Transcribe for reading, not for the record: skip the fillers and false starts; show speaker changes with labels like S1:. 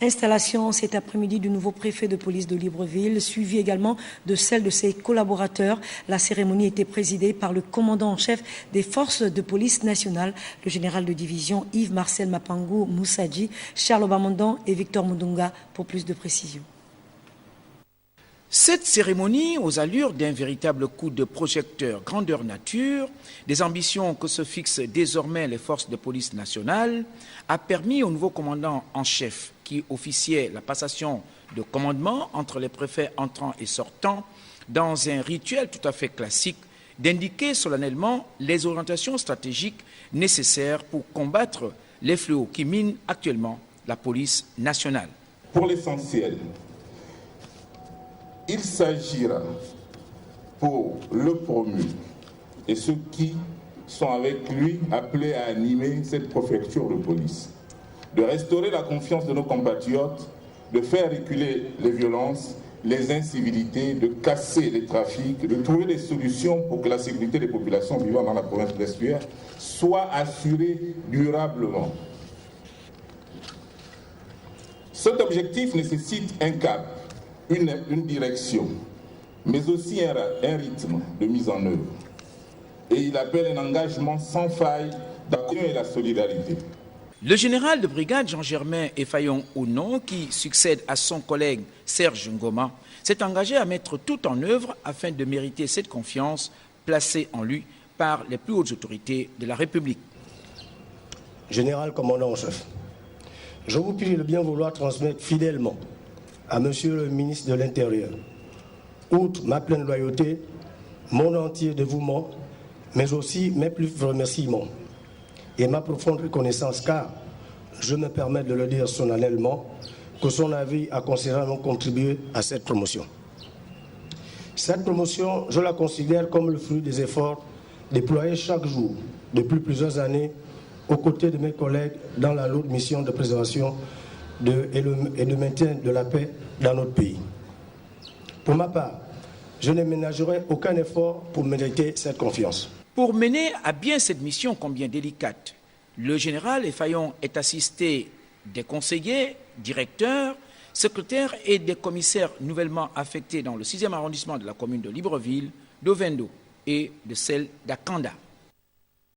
S1: Installation cet après-midi du nouveau préfet de police de Libreville, suivi également de celle de ses collaborateurs. La cérémonie était présidée par le commandant en chef des forces de police nationales, le général de division Yves-Marcel Mapangou Moussadji, Charles Obamandan et Victor Mundunga pour plus de précision.
S2: Cette cérémonie, aux allures d'un véritable coup de projecteur grandeur nature, des ambitions que se fixent désormais les forces de police nationales, a permis au nouveau commandant en chef, qui officiait la passation de commandement entre les préfets entrants et sortants, dans un rituel tout à fait classique, d'indiquer solennellement les orientations stratégiques nécessaires pour combattre les fléaux qui minent actuellement la police nationale.
S3: Pour l'essentiel, il s'agira pour le promu et ceux qui sont avec lui appelés à animer cette préfecture de police, de restaurer la confiance de nos compatriotes, de faire reculer les violences, les incivilités, de casser les trafics, de trouver des solutions pour que la sécurité des populations vivant dans la province de l'Estuaire soit assurée durablement. Cet objectif nécessite un cap, une direction, mais aussi un rythme de mise en œuvre. Et il appelle un engagement sans faille d'action et la solidarité.
S2: Le général de brigade Jean-Germain Effayon-Ounon, qui succède à son collègue Serge Ngoma, s'est engagé à mettre tout en œuvre afin de mériter cette confiance placée en lui par les plus hautes autorités de la République.
S4: Général commandant en chef, je vous prie de bien vouloir transmettre fidèlement à Monsieur le ministre de l'Intérieur, outre ma pleine loyauté, mon entier dévouement, mais aussi mes plus vifs remerciements et ma profonde reconnaissance, car, je me permets de le dire solennellement, que son avis a considérablement contribué à cette promotion. Cette promotion, je la considère comme le fruit des efforts déployés chaque jour, depuis plusieurs années, aux côtés de mes collègues dans la lourde mission de préservation et de maintien de la paix dans notre pays. Pour ma part, je ne ménagerai aucun effort pour mériter cette confiance.
S2: Pour mener à bien cette mission combien délicate, le général Effayon est assisté des conseillers, directeurs, secrétaires et des commissaires nouvellement affectés dans le 6e arrondissement de la commune de Libreville, d'Ovendo et de celle d'Akanda.